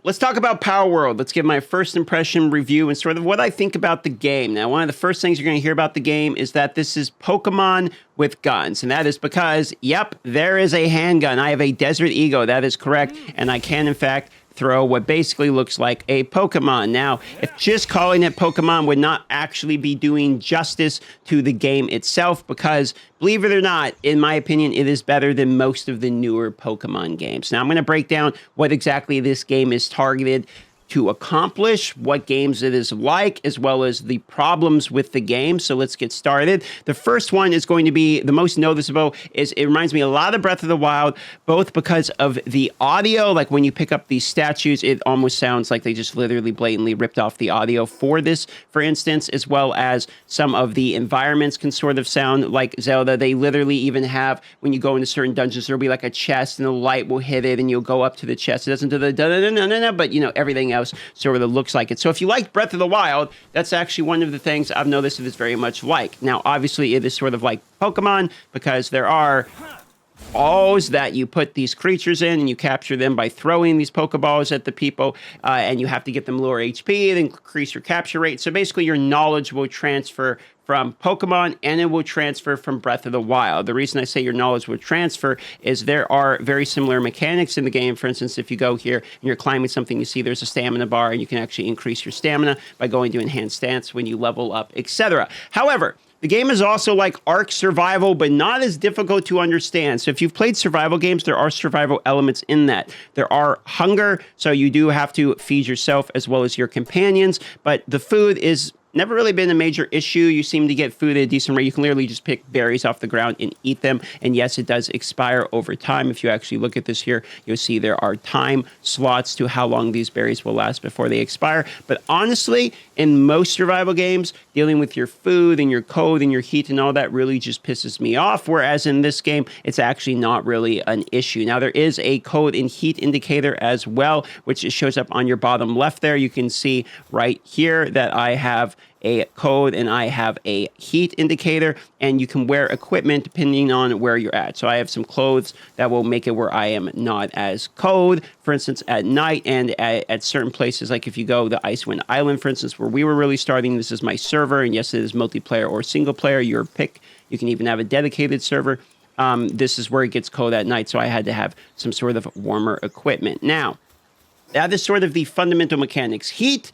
let's talk about Palworld. Let's give my first impression review and sort of what I think about the game. Now, one of the first things you're going to hear about the game is that this is Pokemon with guns. And that is because, yep, there is a handgun. I have a Desert Eagle. That is correct. And I can, in fact, throw what basically looks like a Pokemon. Now, if just calling it Pokemon would not actually be doing justice to the game itself, because believe it or not, in my opinion, it is better than most of the newer Pokemon games. Now, I'm going to break down what exactly this game is targeted to accomplish, what games it is like, as well as the problems with the game. So let's get started. The first one is going to be the most noticeable. Is it reminds me a lot of Breath of the Wild, both because of the audio, like when you pick up these statues, it almost sounds like they just literally blatantly ripped off the audio for this, for instance, as well as some of the environments can sort of sound like Zelda. They literally even have, when you go into certain dungeons, there'll be like a chest and the light will hit it and you'll go up to the chest. It doesn't do the da-da-da-da-da, but you know, everything else sort of looks like it. So if you like Breath of the Wild, that's actually one of the things I've noticed it is very much like. Now, obviously, it is sort of like Pokemon because there are balls that you put these creatures in and you capture them by throwing these Pokeballs at the people, and you have to get them lower HP and increase your capture rate. So basically, your knowledge will transfer from Pokemon, and it will transfer from Breath of the Wild. The reason I say your knowledge will transfer is there are very similar mechanics in the game. For instance, if you go here and you're climbing something, you see there's a stamina bar, and you can actually increase your stamina by going to enhanced stance when you level up, etc. However, the game is also like Ark Survival, but not as difficult to understand. So if you've played survival games, there are survival elements in that. There are hunger, so you do have to feed yourself as well as your companions, but the food is never really been a major issue. You seem to get food at a decent rate. You can literally just pick berries off the ground and eat them. And yes, it does expire over time. If you actually look at this here, you'll see there are time slots to how long these berries will last before they expire. But honestly, in most survival games, dealing with your food and your code and your heat and all that really just pisses me off. Whereas in this game, it's actually not really an issue. Now, there is a code and heat indicator as well, which shows up on your bottom left there. You can see right here that I have a code and I have a heat indicator, and you can wear equipment depending on where you're at. So I have some clothes that will make it where I am not as cold, for instance, at night, and at certain places, like if you go to Icewind Island, for instance, where we were really starting, this is my server, and yes, it is multiplayer or single player, your pick. You can even have a dedicated server. This is where it gets cold at night, so I had to have some sort of warmer equipment. Now, that is sort of the fundamental mechanics. Heat,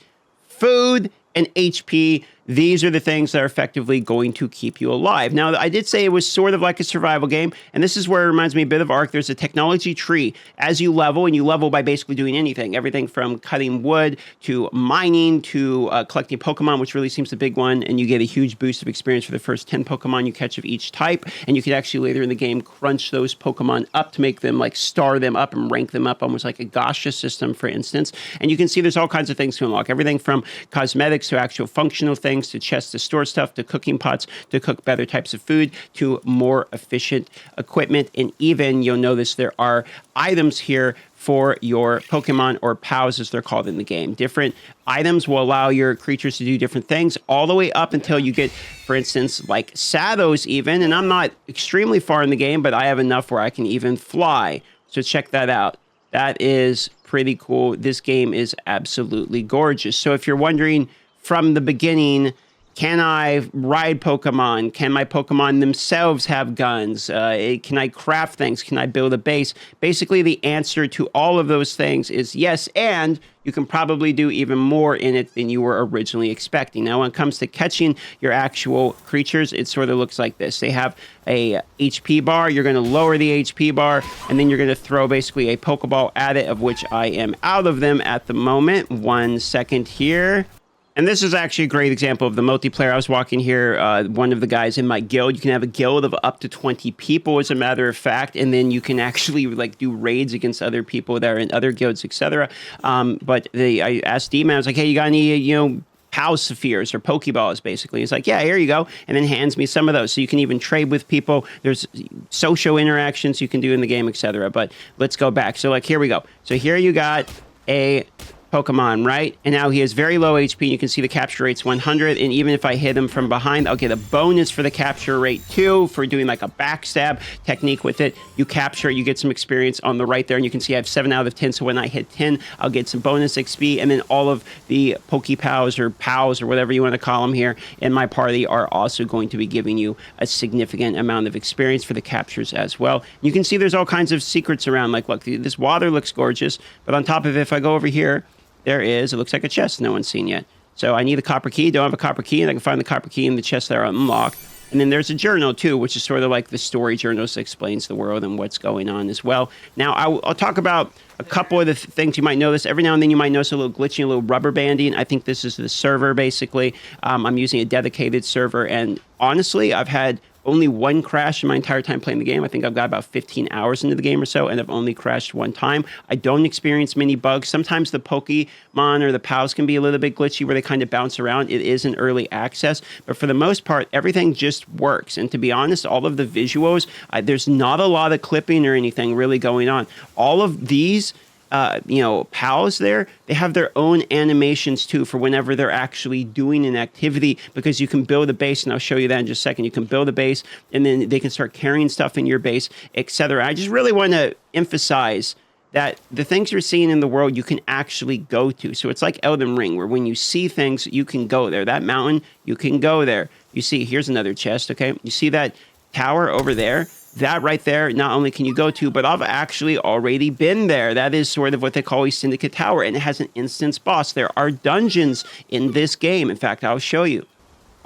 food, and HP, these are the things that are effectively going to keep you alive. Now, I did say it was sort of like a survival game, and this is where it reminds me a bit of Ark. There's a technology tree. As you level, and you level by basically doing anything, everything from cutting wood to mining to collecting Pokemon, which really seems the big one, and you get a huge boost of experience for the first 10 Pokemon you catch of each type, and you can actually later in the game crunch those Pokemon up to make them, like, star them up and rank them up, almost like a gacha system, for instance. And you can see there's all kinds of things to unlock, everything from cosmetics to actual functional things, to chests to store stuff, to cooking pots to cook better types of food, to more efficient equipment. And even you'll notice there are items here for your Pokemon, or POWs as they're called in the game. Different items will allow your creatures to do different things all the way up until you get, for instance, like Sados even. And I'm not extremely far in the game, but I have enough where I can even fly. So check that out. That is pretty cool. This game is absolutely gorgeous. So if you're wondering from the beginning, can I ride Pokemon? Can my Pokemon themselves have guns? Can I craft things? Can I build a base? Basically, the answer to all of those things is yes, and you can probably do even more in it than you were originally expecting. Now, when it comes to catching your actual creatures, it sort of looks like this. They have a HP bar. You're going to lower the HP bar, and then you're going to throw basically a Pokeball at it, of which I am out of them at the moment. 1 second here. And this is actually a great example of the multiplayer. I was walking here, one of the guys in my guild, you can have a guild of up to 20 people, as a matter of fact, and then you can actually like do raids against other people that are in other guilds, etc. But I asked D-Man, I was like, hey, you got any, POW Spheres or Pokeballs, basically? He's like, yeah, here you go, and then hands me some of those. So you can even trade with people. There's social interactions you can do in the game, etc. But let's go back. So like, here we go. So here you got a Pokemon, right? And now he has very low HP. You can see the capture rate's 100. And even if I hit him from behind, I'll get a bonus for the capture rate too, for doing like a backstab technique with it. You capture, you get some experience on the right there. And you can see I have 7 out of 10. So when I hit 10, I'll get some bonus XP. And then all of the Pokepals or Pals or whatever you want to call them here in my party are also going to be giving you a significant amount of experience for the captures as well. You can see there's all kinds of secrets around. Like, look, this water looks gorgeous. But on top of it, if I go over here, there is, it looks like a chest no one's seen yet. So I need a copper key, don't have a copper key, and I can find the copper key in the chest that are unlocked. And then there's a journal too, which is sort of like the story journal that explains the world and what's going on as well. Now, I'll talk about a couple of the things you might notice. Every now and then you might notice a little glitching, a little rubber banding. I think this is the server, basically. I'm using a dedicated server, and honestly, I've had only one crash in my entire time playing the game. I think I've got about 15 hours into the game or so, and I've only crashed one time. I don't experience many bugs. Sometimes the Pokemon or the Pals can be a little bit glitchy where they kind of bounce around. It is an early access, but for the most part, everything just works. And to be honest, all of the visuals, there's not a lot of clipping or anything really going on. All of these pals there, they have their own animations too for whenever they're actually doing an activity, because you can build a base, and I'll show you that in just a second. You can build a base, and then they can start carrying stuff in your base, etc. I just really want to emphasize that the things you're seeing in the world, you can actually go to. So it's like Elden Ring, where when you see things, you can go there. That mountain, you can go there. You see, here's another chest, okay? You see that tower over there? That right there, not only can you go to, but I've actually already been there. That is sort of what they call a Syndicate Tower, and it has an instance boss. There are dungeons in this game. In fact, I'll show you.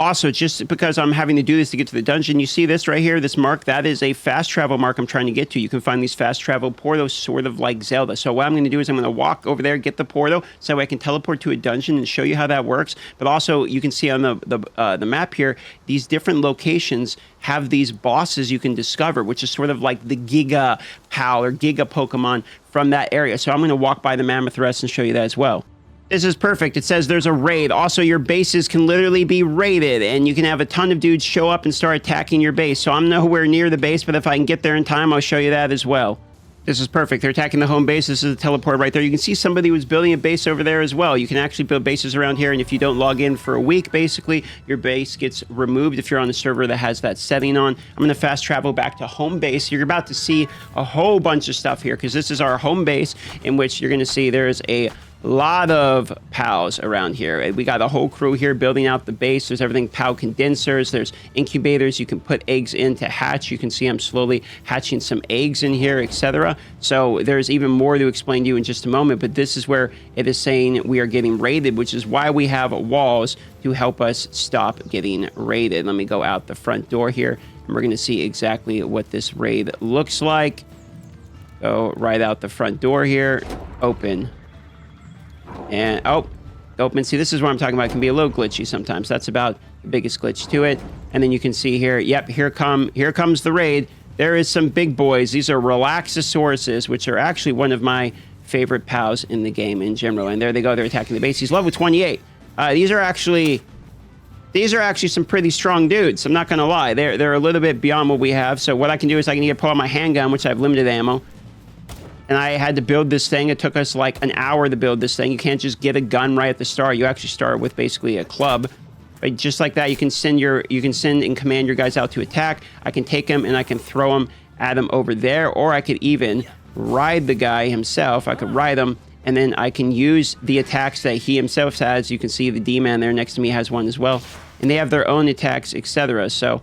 Also, just because I'm having to do this to get to the dungeon, you see this right here, this mark, that is a fast travel mark I'm trying to get to. You can find these fast travel portals sort of like Zelda. So what I'm going to do is I'm going to walk over there, get the portal, so I can teleport to a dungeon and show you how that works. But also, you can see on the map here, these different locations have these bosses you can discover, which is sort of like the Giga Pal or Giga Pokemon from that area. So I'm going to walk by the Mammoth Rest and show you that as well. This is perfect. It says there's a raid. Also, your bases can literally be raided, and you can have a ton of dudes show up and start attacking your base. So I'm nowhere near the base, but if I can get there in time, I'll show you that as well. This is perfect. They're attacking the home base. This is a teleport right there. You can see somebody who's building a base over there as well. You can actually build bases around here, and if you don't log in for a week, basically, your base gets removed if you're on a server that has that setting on. I'm going to fast travel back to home base. You're about to see a whole bunch of stuff here, because this is our home base, in which you're going to see there's a lot of pals around here. We got a whole crew here building out the base. There's everything pal condensers. There's incubators you can put eggs in to hatch. You can see I'm slowly hatching some eggs in here, etc. So there's even more to explain to you in just a moment, but this is where it is saying we are getting raided, which is why we have walls to help us stop getting raided. Let me go out the front door here, and we're going to see exactly what this raid looks like. Go right out the front door here. Open. And, open. See, this is what I'm talking about. It can be a little glitchy sometimes. That's about the biggest glitch to it. And then you can see here, yep, here comes the raid. There is some big boys. These are Relaxosauruses, which are actually one of my favorite pals in the game in general. And there they go. They're attacking the base. He's level 28. These are actually some pretty strong dudes. I'm not going to lie. They're a little bit beyond what we have. So what I can do is I can either pull out my handgun, which I have limited ammo. And I had to build this thing. It took us like an hour to build this thing. You can't just get a gun right at the start. You actually start with basically a club. But just like that, you can send and command your guys out to attack. I can take them and I can throw them at him over there, or I could even ride the guy himself. I could ride him, and then I can use the attacks that he himself has. You can see the D-Man there next to me has one as well. And they have their own attacks, etc. So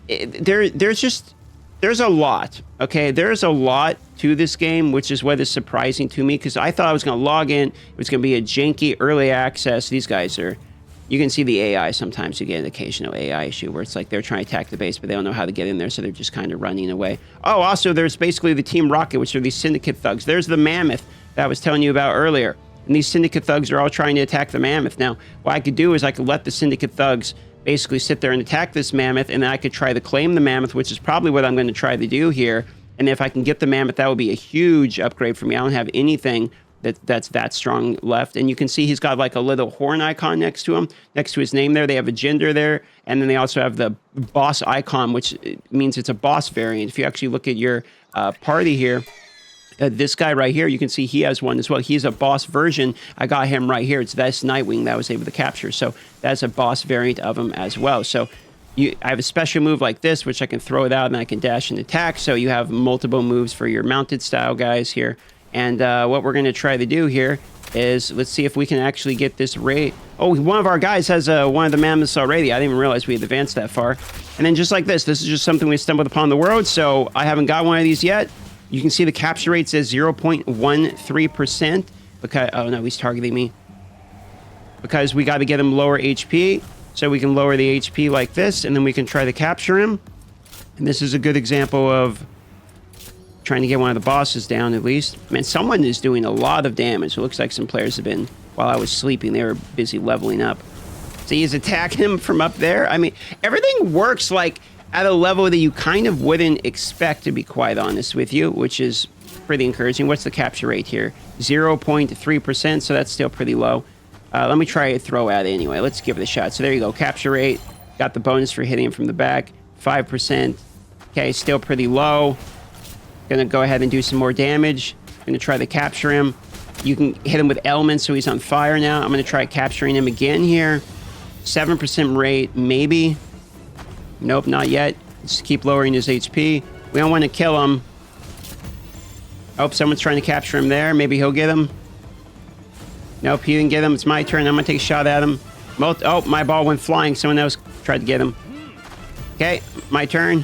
there's a lot, okay? There's a lot to this game, which is what is surprising to me, because I thought I was going to log in. It was going to be a janky early access. These guys are... You can see the AI. Sometimes you get an occasional AI issue where it's like they're trying to attack the base, but they don't know how to get in there, so they're just kind of running away. Oh, also, there's basically the Team Rocket, which are these Syndicate thugs. There's the Mammoth that I was telling you about earlier. And these Syndicate thugs are all trying to attack the Mammoth. Now, what I could do is I could let the Syndicate thugs basically sit there and attack this Mammoth, and then I could try to claim the Mammoth, which is probably what I'm going to try to do here. And if I can get the Mammoth, that would be a huge upgrade for me. I don't have anything that's that strong left. And you can see he's got like a little horn icon next to him, next to his name there. They have a gender there. And then they also have the boss icon, which means it's a boss variant. If you actually look at your party here, This guy right here, you can see he has one as well. He's a boss version. I got him right here. It's this Nightwing that I was able to capture. So that's a boss variant of him as well. So I have a special move like this, which I can throw it out and I can dash and attack. So you have multiple moves for your mounted style guys here. And what we're going to try to do here is let's see if we can actually get this raid. Oh, one of our guys has one of the mammoths already. I didn't even realize we had advanced that far. And then just like this is just something we stumbled upon the world. So I haven't got one of these yet. You can see the capture rate says 0.13%. Because, oh no, he's targeting me. Because we got to get him lower HP. So we can lower the HP like this. And then we can try to capture him. And this is a good example of trying to get one of the bosses down at least. Man, someone is doing a lot of damage. It looks like some players have been, while I was sleeping, they were busy leveling up. So he's attacking him from up there. I mean, everything works like at a level that you kind of wouldn't expect, to be quite honest with you, which is pretty encouraging. What's the capture rate here? 0.3%, so that's still pretty low. Let me try a throw at it anyway. Let's give it a shot. So there you go. Capture rate. Got the bonus for hitting him from the back. 5%. Okay, still pretty low. Gonna go ahead and do some more damage. Gonna try to capture him. You can hit him with elements, so he's on fire now. I'm gonna try capturing him again here. 7% rate, maybe. Nope, not yet. Just keep lowering his HP. We don't want to kill him. Oh, someone's trying to capture him there. Maybe he'll get him. Nope, he didn't get him. It's my turn. I'm gonna take a shot at him. Oh, my ball went flying. Someone else tried to get him. Okay, my turn.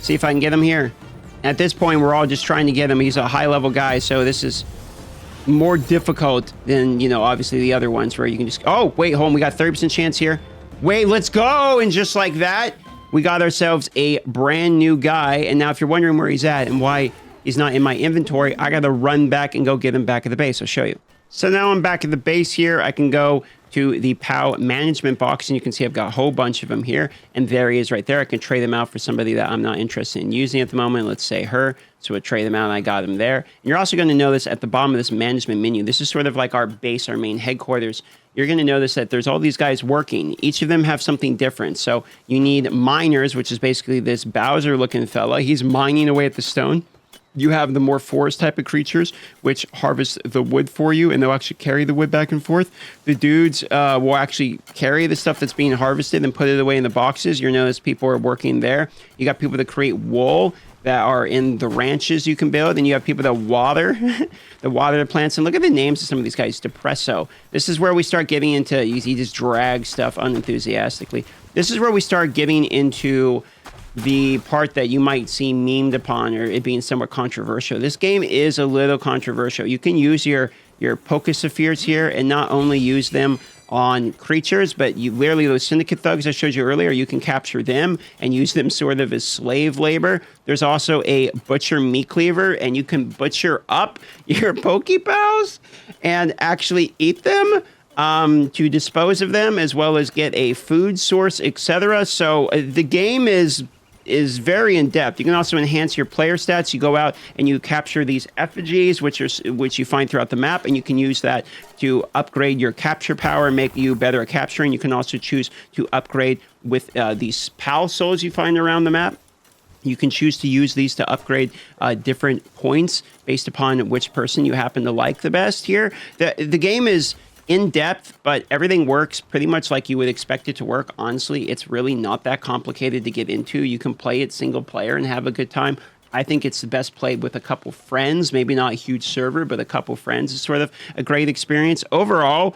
See if I can get him here. At this point, we're all just trying to get him. He's a high-level guy, so this is more difficult than, you know, obviously the other ones where you can just... Oh, wait, hold on. We got 30% chance here. Wait, let's go! And just like that, we got ourselves a brand new guy. And now if you're wondering where he's at and why he's not in my inventory, I got to run back and go get him back at the base. I'll show you. So now I'm back at the base here. I can go to the POW management box, and you can see I've got a whole bunch of them here, and there he is right there. I can trade them out for somebody that I'm not interested in using at the moment. Let's say her. So we'll trade them out, and I got him there. And you're also going to notice at the bottom of this management menu, this is sort of like our base, our main headquarters. You're going to notice that there's all these guys working. Each of them have something different. So you need miners, which is basically this Bowser-looking fella. He's mining away at the stone. You have the more forest type of creatures, which harvest the wood for you, and they'll actually carry the wood back and forth. The dudes will actually carry the stuff that's being harvested and put it away in the boxes. You'll notice people are working there. You got people that create wool that are in the ranches you can build, and you have people that water the plants. And look at the names of some of these guys. Depresso. This is where we start getting into, he just drags stuff unenthusiastically. This is where we start getting into the part that you might see memed upon, or it being somewhat controversial. This game is a little controversial. You can use your Pokespheres here and not only use them on creatures, but you literally, those Syndicate thugs I showed you earlier, you can capture them and use them sort of as slave labor. There's also a butcher meat cleaver, and you can butcher up your Pokepals and actually eat them to dispose of them, as well as get a food source, etc. So the game is very in-depth. You can also enhance your player stats. You go out and you capture these effigies, which you find throughout the map, and you can use that to upgrade your capture power, make you better at capturing. You can also choose to upgrade with these PAL souls you find around the map. You can choose to use these to upgrade different points based upon which person you happen to like the best here. The game is in-depth, but everything works pretty much like you would expect it to work. Honestly, it's really not that complicated to get into. You can play it single player and have a good time. I think it's the best played with a couple friends, maybe not a huge server, but a couple friends is sort of a great experience. Overall,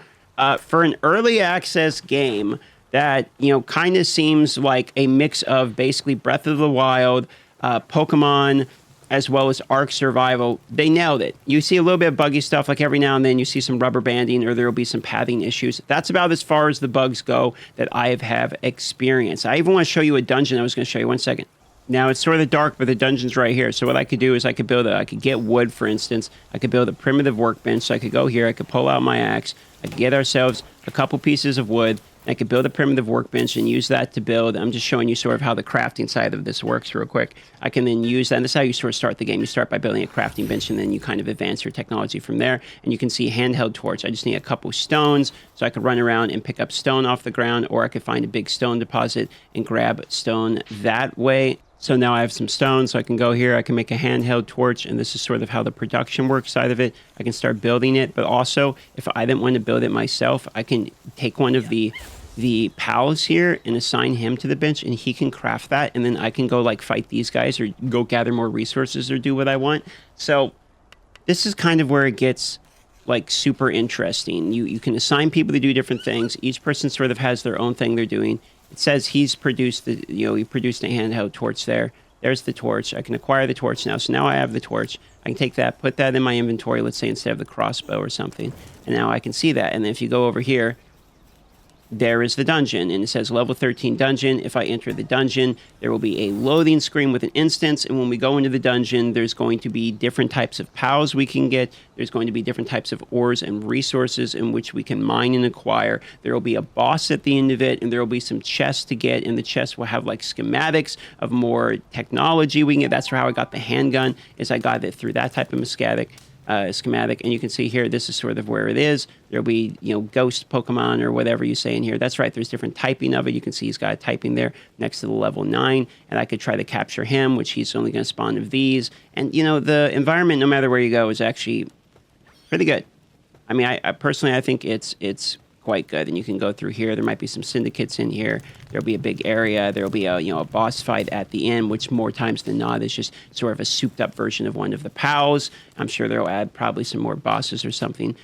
for an early access game that, you know, kind of seems like a mix of basically Breath of the Wild, Pokemon, as well as Ark Survival, they nailed it. You see a little bit of buggy stuff, like every now and then you see some rubber banding, or there will be some padding issues. That's about as far as the bugs go that I have experienced. I even want to show you a dungeon I was going to show you. One second. Now, it's sort of dark, but the dungeon's right here. So what I could do is I could get wood, for instance. I could build a primitive workbench. So I could go here. I could pull out my axe. I could get ourselves a couple pieces of wood. I could build a primitive workbench and use that to build. I'm just showing you sort of how the crafting side of this works real quick. I can then use that. And this is how you sort of start the game. You start by building a crafting bench, and then you kind of advance your technology from there. And you can see handheld torch. I just need a couple stones, so I could run around and pick up stone off the ground, or I could find a big stone deposit and grab stone that way. So now I have some stone, so I can go here, I can make a handheld torch, and this is sort of how the production work side of it. I can start building it, but also, if I didn't want to build it myself, I can take one of the pals here and assign him to the bench, and he can craft that, and then I can go, like, fight these guys or go gather more resources or do what I want. So this is kind of where it gets, like, super interesting. You can assign people to do different things. Each person sort of has their own thing they're doing. It says he's produced he produced a handheld torch there. There's the torch. I can acquire the torch now. So now I have the torch. I can take that, put that in my inventory, let's say instead of the crossbow or something. And now I can see that. And then if you go over here, there is the dungeon, and it says level 13 dungeon. If I enter the dungeon, there will be a loading screen with an instance, and when we go into the dungeon, there's going to be different types of pals we can get. There's going to be different types of ores and resources in which we can mine and acquire. There will be a boss at the end of it, and there will be some chests to get, and the chests will have like schematics of more technology we can get. That's how I got the handgun, is I got it through that type of schematic. And you can see here, this is sort of where it is. There'll be, ghost Pokemon or whatever you say in here. That's right, there's different typing of it. You can see he's got a typing there next to the level 9, and I could try to capture him, which he's only going to spawn of these. And, the environment, no matter where you go, is actually pretty good. I mean, I personally, I think it's quite good. And you can go through here. There might be some syndicates in here. There'll be a big area. There'll be a boss fight at the end, which more times than not is just sort of a souped up version of one of the pals. I'm sure they'll add probably some more bosses or something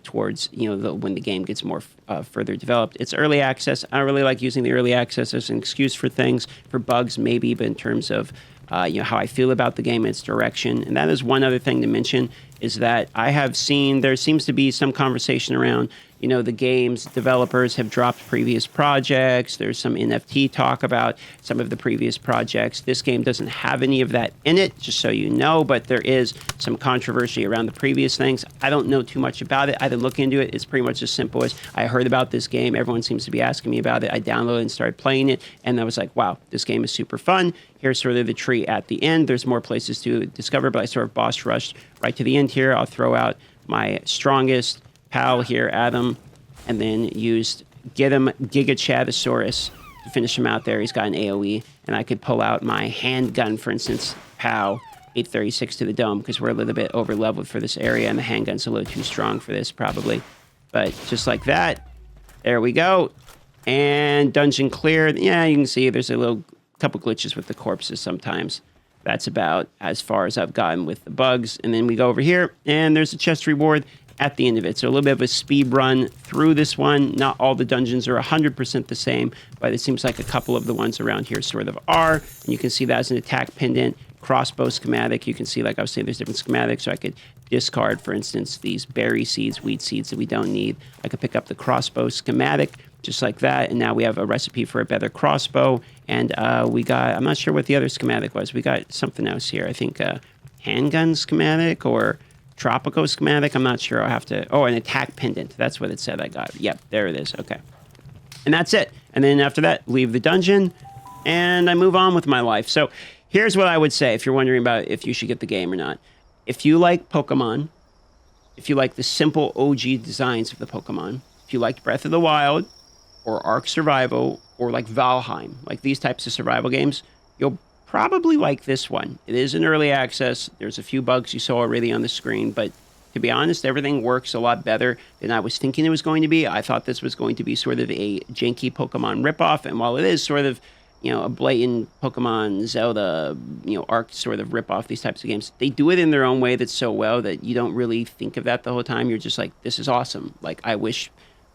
towards when the game gets more further developed. It's early access. I don't really like using the early access as an excuse for things, for bugs maybe, but in terms of how I feel about the game and its direction. And that is one other thing to mention, is that I have seen there seems to be some conversation around, the game's developers have dropped previous projects. There's some NFT talk about some of the previous projects. This game doesn't have any of that in it, just so you know, but there is some controversy around the previous things. I don't know too much about it. I didn't look into it. It's pretty much as simple as I heard about this game. Everyone seems to be asking me about it. I downloaded and started playing it, and I was like, wow, this game is super fun. Here's sort of the tree at the end. There's more places to discover, but I sort of boss rushed right to the end here. I'll throw out my strongest pal here, Adam, and then get him Gigachadosaurus to finish him out there. He's got an AoE, and I could pull out my handgun, for instance, pal, 836 to the dome, because we're a little bit over leveled for this area, and the handgun's a little too strong for this probably. But just like that, there we go. And dungeon cleared. Yeah, you can see there's a couple glitches with the corpses sometimes. That's about as far as I've gotten with the bugs. And then we go over here, and there's a chest reward at the end of it. So a little bit of a speed run through this one. Not all the dungeons are 100% the same, but it seems like a couple of the ones around here sort of are. And you can see that as an attack pendant, crossbow schematic. You can see, like I was saying, there's different schematics. So I could discard, for instance, these berry seeds, wheat seeds that we don't need. I could pick up the crossbow schematic, just like that. And now we have a recipe for a better crossbow. And we got, I'm not sure what the other schematic was. We got something else here. I think handgun schematic or tropical schematic. I'm not sure. I'll have to, an attack pendant. That's what it said I got. Yep, there it is. Okay. And that's it. And then after that, leave the dungeon and I move on with my life. So here's what I would say if you're wondering about if you should get the game or not. If you like Pokemon, if you like the simple OG designs of the Pokemon, if you liked Breath of the Wild or Ark Survival or like Valheim, like these types of survival games, you'll probably like this one. It is in early access. There's a few bugs you saw already on the screen, but to be honest, everything works a lot better than I was thinking it was going to be. I thought this was going to be sort of a janky Pokemon ripoff, and while it is sort of, a blatant Pokemon, Zelda, Ark sort of ripoff, these types of games, they do it in their own way that's so well that you don't really think of that the whole time. You're just like, this is awesome. Like, I wish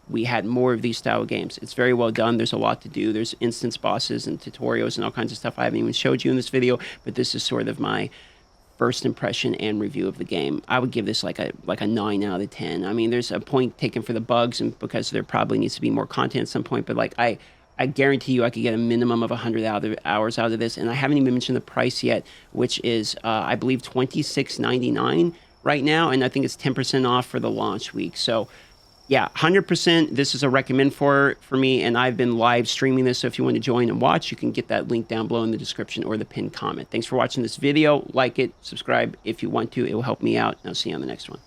we had more of these style of games. It's very well done. There's a lot to do. There's instance bosses and tutorials and all kinds of stuff I haven't even showed you in this video, but this is sort of my first impression and review of the game. I would give this like a 9 out of 10. I mean, there's a point taken for the bugs and because there probably needs to be more content at some point, but like I guarantee you I could get a minimum of 100 hours out of this, and I haven't even mentioned the price yet, which is, I believe, $26.99 right now, and I think it's 10% off for the launch week. So yeah, 100%. This is a recommend for me, and I've been live streaming this, so if you want to join and watch, you can get that link down below in the description or the pinned comment. Thanks for watching this video. Like it, subscribe if you want to. It will help me out, and I'll see you on the next one.